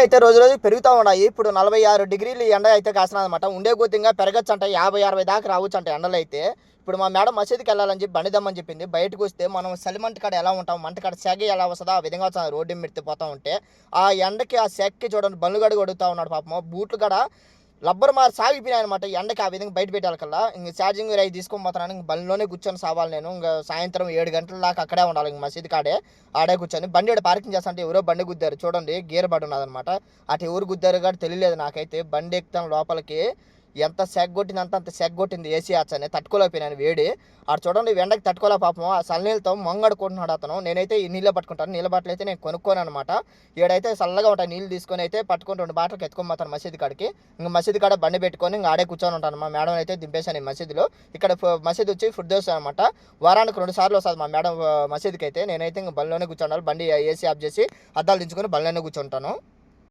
అయితే రోజు రోజు పెరుగుతూ ఉన్నాయి. ఇప్పుడు 46 డిగ్రీలు ఎండ అయితే కాస్తున్నదనమాట. ఉండే కొద్దిగా పెరగచ్చంట 50, 60 దాకా రావచ్చంట ఎండలైతే. ఇప్పుడు మా మేడం మసీదుకెళ్ళాలని చెప్పి బండి తెమ్మని చెప్పింది. బయటకొస్తే మనం చలిమంట కాడ ఎలా ఉంటాం, మంట కాడ సెగ ఎలా వస్తదో ఆ విధంగా వస్తుంది రోడ్డు ఎమ్మిడితే పోతా ఉంటే. ఆ ఎండకి ఆ సెగకి చూడండి బండ్లు గడ కొడుగుతా ఉన్నాడు పాపం. బూట్లు కాడ లబ్బర్ మారి సాగిపోయినాయనమాట ఎండకి ఆ విధంగా బయట పెట్టాలకల్లా. ఇంక ఛార్జింగ్ అయి తీసుకొని పోతున్నాను. ఇంక బండిలోనే కూర్చొని సావాలి నేను. ఇంక సాయంత్రం 7 గంటల దాకా అక్కడే ఉండాలి ఇంక మసీదు కాడే. ఆడే కూర్చొని బండి ఆడ పార్కింగ్ చేస్తా అంటే ఎవరో బండి గుద్దారు చూడండి. గేర్ పడి ఉన్నదనమాట. అటు ఎవరు గుద్దారు కూడా తెలియలేదు నాకైతే. బండి ఎక్కుతాను లోపలికి. ఎంత సెగ్గొట్టిందంటే అంత సెగ్గొట్టింది ఏసీ అచ్చని తట్టుకోలేకపోయినాను వేడి. ఆడు చూడండి ఎండకి తట్టుకోలే పాపం. ఆ చల్లనీళ్ళతో మొంగడుకుంటున్నాడు అతను. నేనైతే ఈ నీళ్ళే పట్టుకుంటాను. నీళ్ళ బాటలు అయితే నేను కొనుక్కోను అనమాట. ఈడైతే చల్లగా ఉంటాయి నీళ్ళు తీసుకొని అయితే పట్టుకొని 2 బాటలకు ఎత్తుకొని పోతాను మసీదు కాడికి. ఇంక మసీదు కాడ బండి పెట్టుకొని ఇంక ఆడే కూర్చొని ఉంటాను. మా మేడం అయితే దింపేశాను ఈ మసీదులో. ఇక్కడ మసీదు వచ్చి ఫిర్దౌస్ అనమాట. వారానికి 2 సార్లు వస్తుంది మా మేడం మసీదుకి అయితే. నేనైతే ఇంక బండిలోనే కూర్చోండాలి. బండి ఏసీ ఆఫ్ చేసి అద్దాలు దించుకొని బండిలోనే కూర్చుంటాను.